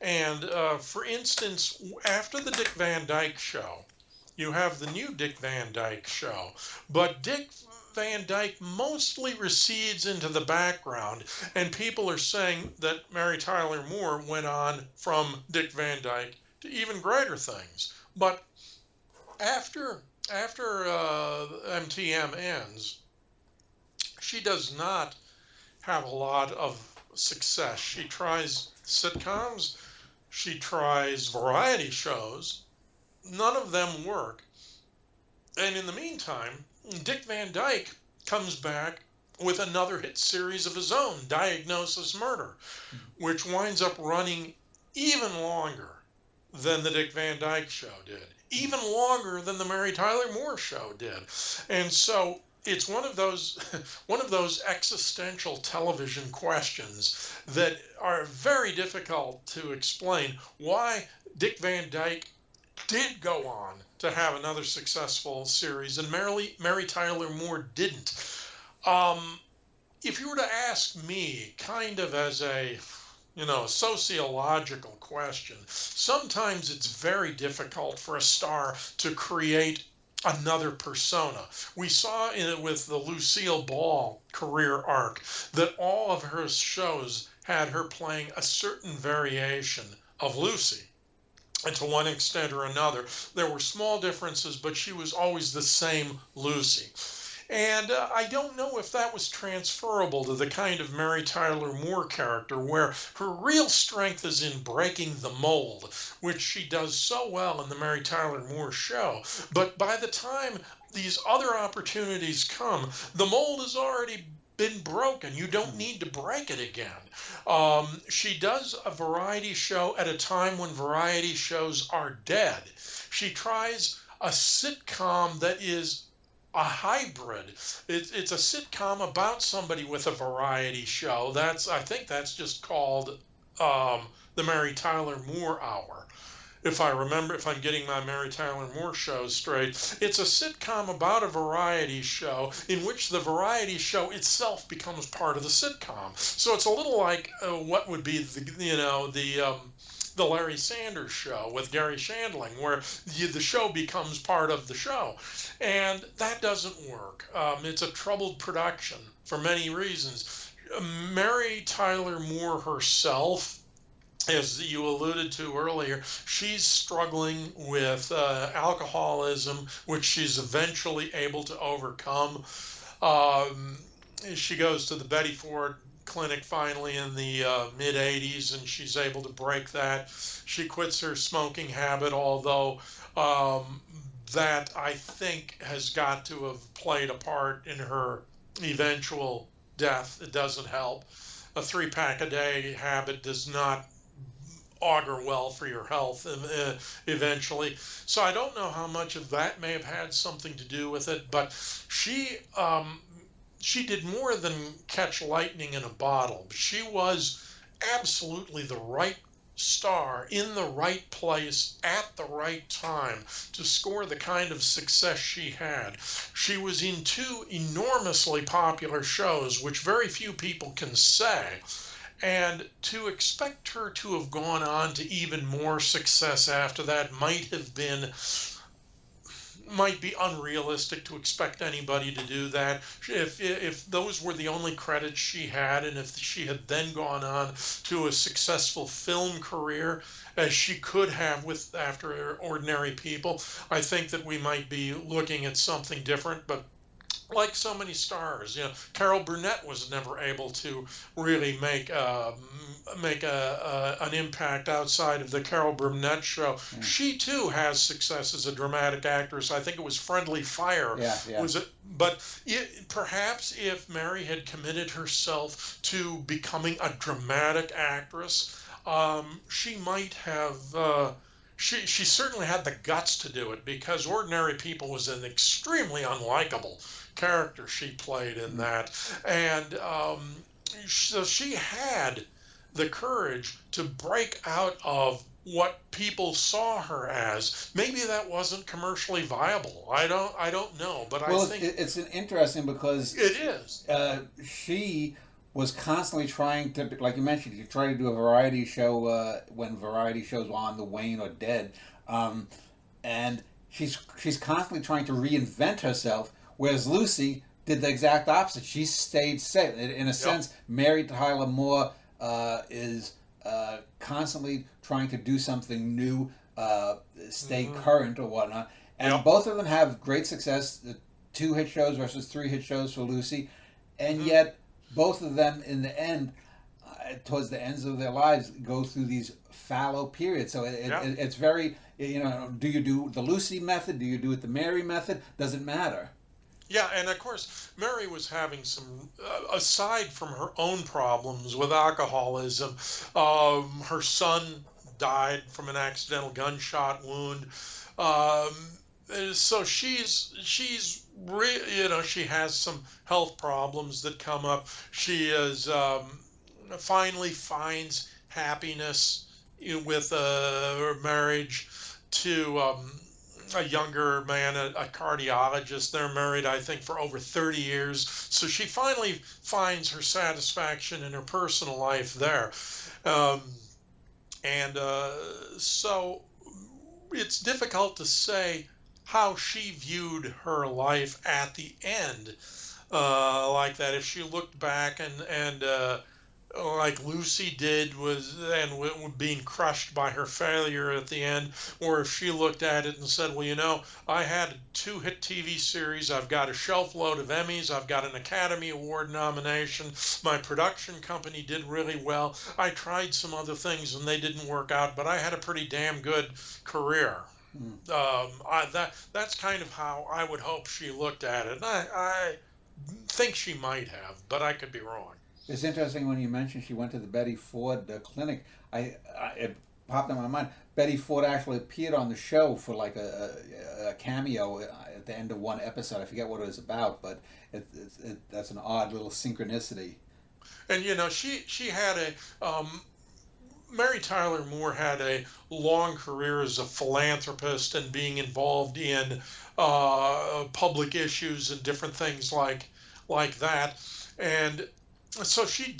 and for instance, after the Dick Van Dyke Show, you have the new Dick Van Dyke Show, but Dick Van Dyke mostly recedes into the background, and people are saying that Mary Tyler Moore went on from Dick Van Dyke to even greater things. But after MTM ends, she does not have a lot of success. She tries sitcoms, she tries variety shows. None of them work. And in the meantime, Dick Van Dyke comes back with another hit series of his own, Diagnosis Murder, which winds up running even longer than the Dick Van Dyke Show did, even longer than the Mary Tyler Moore Show did. And so it's one of those one of those existential television questions that are very difficult to explain. Why Dick Van Dyke did go on to have another successful series, and Mary Tyler Moore didn't. Um, if you were to ask me, kind of as a sociological question, sometimes it's very difficult for a star to create another persona. We saw in it with the Lucille Ball career arc that all of her shows had her playing a certain variation of Lucy. And to one extent or another, there were small differences, but she was always the same Lucy. And I don't know if that was transferable to the kind of Mary Tyler Moore character, where her real strength is in breaking the mold, which she does so well in the Mary Tyler Moore Show. But by the time these other opportunities come, the mold has already been broken. You don't need to break it again. She does a variety show at a time when variety shows are dead. She tries a sitcom that is a hybrid. It's a sitcom about somebody with a variety show. I think that's just called the Mary Tyler Moore Hour. If I'm getting my Mary Tyler Moore shows straight, it's a sitcom about a variety show in which the variety show itself becomes part of the sitcom. So it's a little like what would be the Larry Sanders Show with Gary Shandling, where the show becomes part of the show. And that doesn't work. It's a troubled production for many reasons. Mary Tyler Moore herself, as you alluded to earlier, she's struggling with alcoholism, which she's eventually able to overcome. Um, she goes to the Betty Ford clinic finally in the mid 80s, and she's able to break that. She quits her smoking habit, although that I think has got to have played a part in her eventual death. It doesn't help. A 3-pack a day habit does not augur well for your health eventually. So I don't know how much of that may have had something to do with it, but she did more than catch lightning in a bottle. She was absolutely the right star in the right place at the right time to score the kind of success she had. She was in 2 enormously popular shows, which very few people can say. And to expect her to have gone on to even more success after that might be unrealistic to expect anybody to do that. If those were the only credits she had, and if she had then gone on to a successful film career, as she could have after Ordinary People, I think that we might be looking at something different. But like so many stars, Carol Burnett was never able to really make an impact outside of the Carol Burnett show. Mm. She too has success as a dramatic actress. I think it was Friendly Fire. Yeah. Was it? But perhaps if Mary had committed herself to becoming a dramatic actress, she might have. She certainly had the guts to do it, because Ordinary People was an extremely unlikable character she played in that. And so she had the courage to break out of what people saw her as. Maybe that wasn't commercially viable. I don't know, but Well, I think it's an interesting because it is. she was constantly trying to, like you mentioned, you try to do a variety show when variety shows were on the wane or dead, and she's constantly trying to reinvent herself. Whereas Lucy did the exact opposite. She stayed safe. In a sense, Mary Tyler Moore is constantly trying to do something new, stay current or whatnot. And both of them have great success. The 2 hit shows versus 3 hit shows for Lucy, and yet both of them, in the end, towards the ends of their lives, go through these fallow periods. So it's very, do you do the Lucy method? Do you do it the Mary method? Doesn't matter. Yeah, and of course, Mary was having some, aside from her own problems with alcoholism, her son died from an accidental gunshot wound. So she has some health problems that come up. She is finally finds happiness with her marriage to a younger man, a cardiologist. They're married, I think, for over 30 years. So she finally finds her satisfaction in her personal life there. So it's difficult to say how she viewed her life at the end like that. If she looked back and like Lucy did, being crushed by her failure at the end, or if she looked at it and said, well, I had a 2-hit TV series, I've got a shelf load of Emmys, I've got an Academy Award nomination, my production company did really well, I tried some other things and they didn't work out, but I had a pretty damn good career. That's kind of how I would hope she looked at it. And I think she might have, but I could be wrong. It's interesting when you mentioned she went to the Betty Ford clinic. popped in my mind. Betty Ford actually appeared on the show for like a cameo at the end of one episode. I forget what it was about, but that's an odd little synchronicity. And she had Mary Tyler Moore had a long career as a philanthropist and being involved in public issues and different things like that. And so she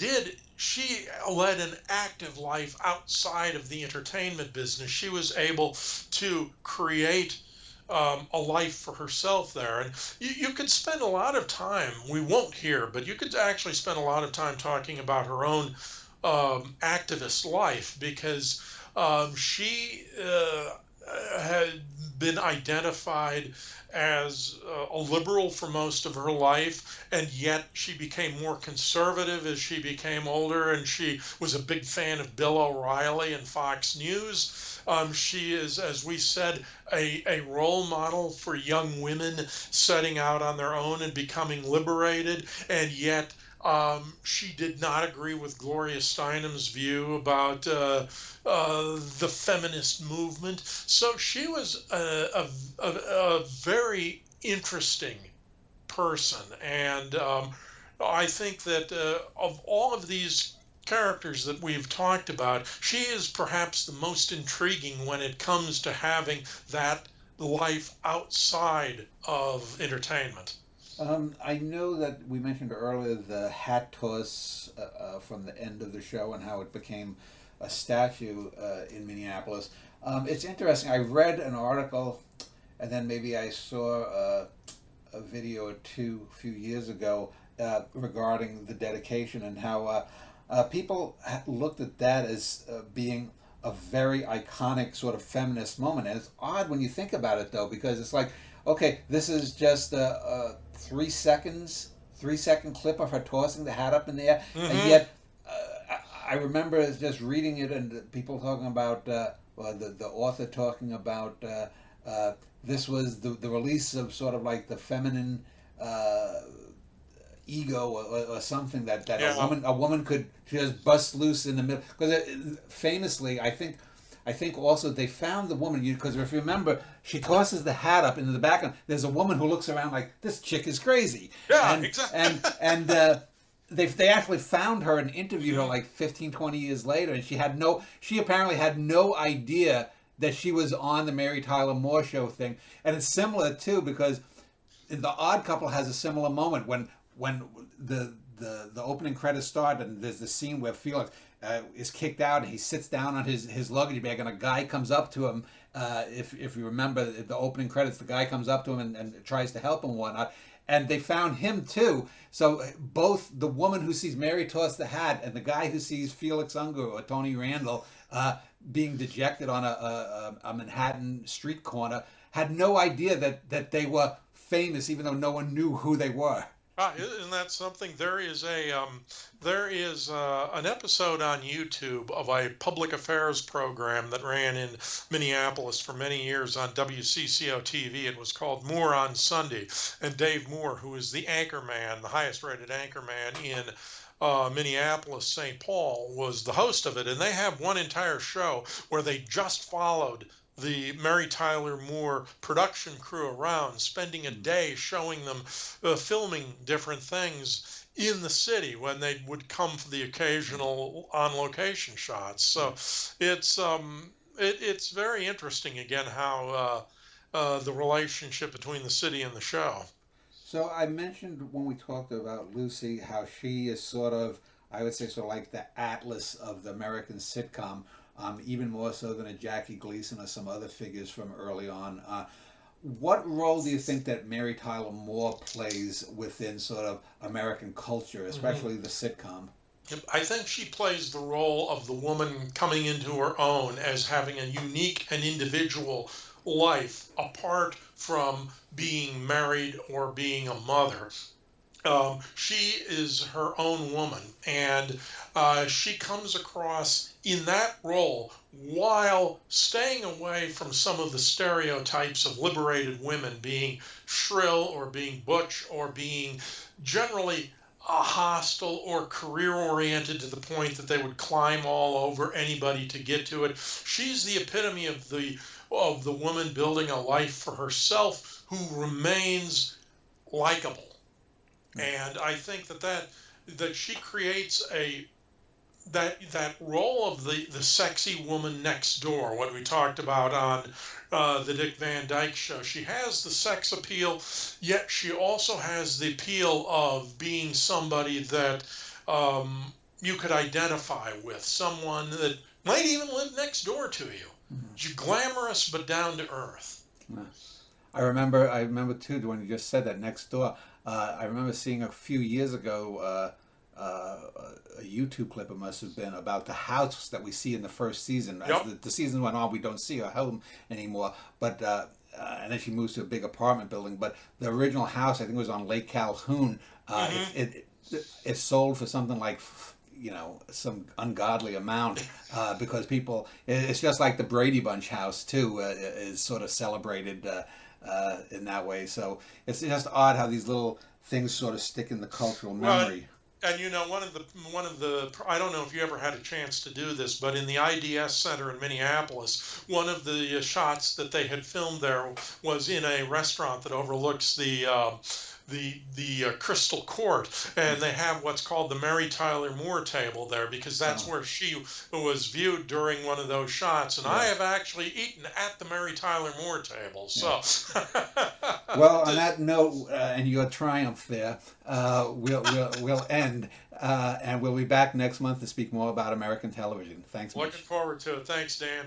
led an active life outside of the entertainment business. She was able to create a life for herself there. And you could spend a lot of time, we won't here, but you could actually spend a lot of time talking about her own activist life, because she had been identified as a liberal for most of her life, and yet she became more conservative as she became older, and she was a big fan of Bill O'Reilly and Fox News. She is, as we said, a role model for young women setting out on their own and becoming liberated, and yet she did not agree with Gloria Steinem's view about the feminist movement. So she was a very interesting person. And I think that of all of these characters that we've talked about, she is perhaps the most intriguing when it comes to having that life outside of entertainment. I know that we mentioned earlier the hat toss from the end of the show and how it became a statue in Minneapolis. It's interesting. I read an article, and then maybe I saw a video or two a few years ago regarding the dedication and how people looked at that as being a very iconic sort of feminist moment. And it's odd when you think about it, though, because it's like, okay, this is just a 3 second clip of her tossing the hat up in the air, and Hmm. yet I remember just reading it and people talking about, the author talking about this was the release of sort of like the feminine ego or something that Yeah. a woman could just bust loose in the middle, because famously I think also they found the woman, because if you remember, she tosses the hat up into the background. There's a woman who looks around like, this chick is crazy, Yeah, and exactly. they actually found her and interviewed her like 15, 20 years later, and she apparently had no idea that she was on the Mary Tyler Moore Show thing. And it's similar too, because the Odd Couple has a similar moment when the opening credits start, and there's the scene where Felix is kicked out and he sits down on his luggage bag, and a guy comes up to him. If you remember the opening credits, the guy comes up to him and tries to help him and whatnot. And they found him too. So both the woman who sees Mary toss the hat and the guy who sees Felix Unger or Tony Randall being dejected on a Manhattan street corner had no idea that they were famous, even though no one knew who they were. Isn't that something? There is an episode on YouTube of a public affairs program that ran in Minneapolis for many years on WCCO TV. It was called Moore on Sunday, and Dave Moore, who is the anchorman, the highest-rated anchorman in Minneapolis, St. Paul, was the host of it. And they have one entire show where they just followed the Mary Tyler Moore production crew around, spending a day showing them filming different things in the city when they would come for the occasional on location shots. So it's very interesting again how the relationship between the city and the show. So I mentioned when we talked about Lucy how she is sort of, I would say, sort of like the atlas of the American sitcom, even more so than a Jackie Gleason or some other figures from early on. What role do you think that Mary Tyler Moore plays within sort of American culture, Mhm. especially the sitcom? I think she plays the role of the woman coming into her own as having a unique and individual life apart from being married or being a mother. She is her own woman, and she comes across in that role while staying away from some of the stereotypes of liberated women being shrill or being butch or being generally hostile or career oriented to the point that they would climb all over anybody to get to it. She's the epitome of the woman building a life for herself who remains likable. And I think that she creates that role of the sexy woman next door, what we talked about on the Dick Van Dyke Show. She has the sex appeal, yet she also has the appeal of being somebody that you could identify with, someone that might even live next door to you. She's glamorous but down to earth. I remember too when you just said that, next door. I remember seeing a few years ago a YouTube clip, it must have been, about the house that we see in the first season. As Yep. the season went on, we don't see her home anymore. But and then she moves to a big apartment building. But the original house, I think, was on Lake Calhoun. It sold for something like, some ungodly amount, because people. It's just like the Brady Bunch house too, is sort of celebrated in that way. So it's just odd how these little things sort of stick in the cultural memory. And one of the I don't know if you ever had a chance to do this, but in the IDS Center in Minneapolis, one of the shots that they had filmed there was in a restaurant that overlooks the Crystal Court, and they have what's called the Mary Tyler Moore table there, because that's where she was viewed during one of those shots. And I have actually eaten at the Mary Tyler Moore table. So, well, on that note, and your triumph there, we'll end, and we'll be back next month to speak more about American television. Thanks, Mitch. Looking forward to it. Thanks, Dan.